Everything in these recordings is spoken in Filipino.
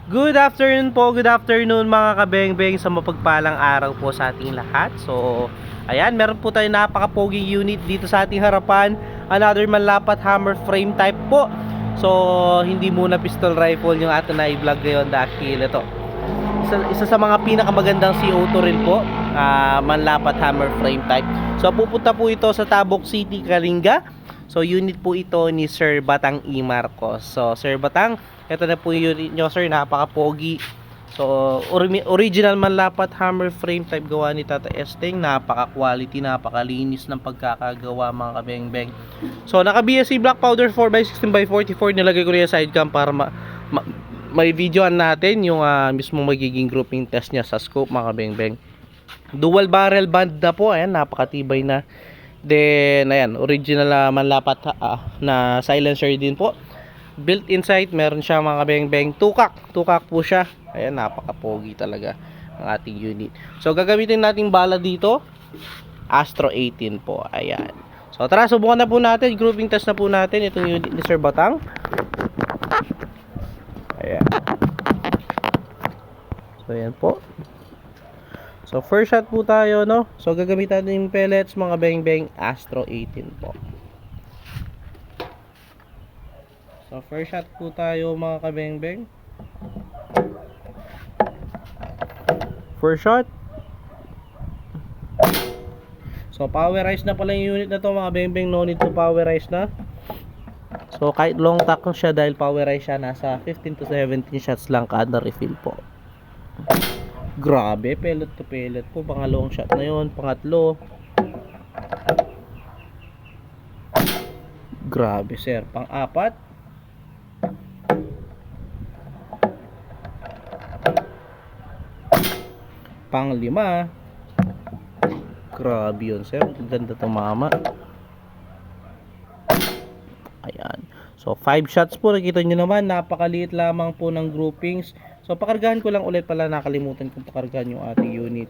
Good afternoon mga kabeng-beng sa mapagpalang araw po sa ating lahat. So, ayan, meron po tayong napaka-pogi unit dito sa ating harapan. Another manlapat hammer frame type po. So, hindi muna pistol rifle yung ating na-vlog ngayon dahil ito. Isa sa mga pinakamagandang CO2 rin po, manlapat hammer frame type. So, pupunta po ito sa Tabuk City, Kalinga. So, unit po ito ni Sir Batang E. Marcos. So, Sir Batang, ito na po yung unit nyo, sir. Napaka-pogi. So, original manlapat hammer frame type gawa ni Tata Esteng. Napaka-quality, napakalinis ng pagkakagawa mga kabeng-beng. So, naka-BSC black powder 4x16x44. Nilagay ko rin yung sidecam para may videoan natin yung mismo magiging grouping test niya sa scope mga kabeng-beng. Dual barrel band na po. Ayan, napakatibay na. Then, ayan, original manlapat na silencer din po. Built-in sight, meron siya mga kabeng-beng. Tukak po siya. Ayan, napaka-pogi talaga ang ating unit. So, gagamitin natin bala dito. Astro 18 po. Ayan. So, tara, subukan na po natin. Grouping test na po natin itong unit ni Sir Batang. Ayan. So, ayan po. So, first shot po tayo, no? So, gagamitin natin yung pellets, mga beng-beng, Astro 18 po. So, first shot po tayo, mga kabeng-beng. First shot. So, powerize na pala yung unit na to, mga beng-beng. No need to powerize na. So, kahit long tack siya dahil powerize siya, nasa 15 to 17 shots lang kada refill po. Grabe, pellet to pellet po. Pangalawang shot na yun. Pangatlo. Grabe, sir. Pang-apat. Pang-lima. Grabe yun, sir. Ganda tumama. Ayan. So, 5 shots po. Nakita nyo naman, napakaliit lamang po ng groupings. So, pakargahan ko lang ulit pala. Nakalimutan kong pakargahan yung ating unit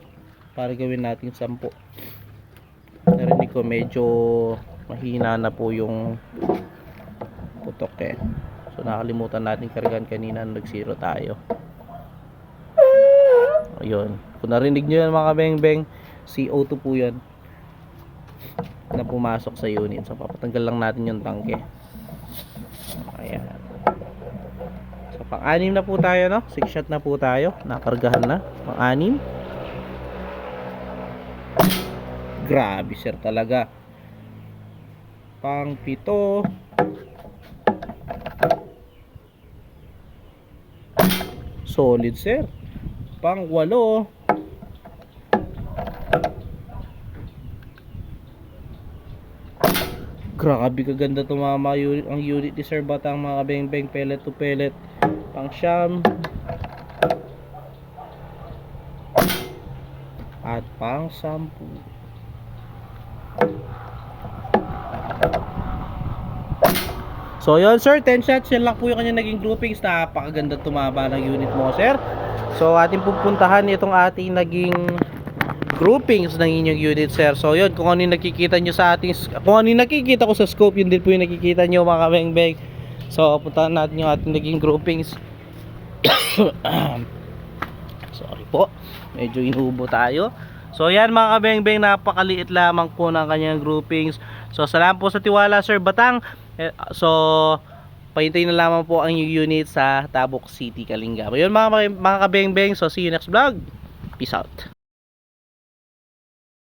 para gawin natin 10. Narinig ko medyo mahina na po yung putok eh. So, nakalimutan natin kargahan kanina nung nag-zero tayo. Ayun. Kung narinig nyo yan mga beng-beng, CO2 po yan na pumasok sa unit. So, papatanggal lang natin yung tangke. Ayan. So, pang-anim na po tayo, no? 6 shot na po tayo. Nakargahan na. Pang-anim. Grabe, sir, talaga. Pang-pito. Solid, sir. Pang-walo. Grabe kaganda tumama ang unit ni Sir Batang mga kabeng-beng, pellet to pellet. Pang-siyam. At pang-10. So yun sir, 10 shots yan lang po yung kanya naging groupings. Napakaganda tumaba ng unit mo sir. So ating pupuntahan itong ating naging groupings ng inyong unit sir. So yun, kung ano yung nakikita nyo sa ating, kung ano yung nakikita ko sa scope, yun din po yung nakikita nyo mga kabeng-beng. So puntahan natin yung ating naging groupings. Sorry po, medyo inubo tayo. So yan mga kabeng-beng, napakaliit lamang po ng kanyang groupings. So salamat po sa tiwala Sir Batang. So pahintayin na lamang po ang unit sa Tabuk City, Kalinga. Yun mga kabeng-beng, so see you next vlog. Peace out.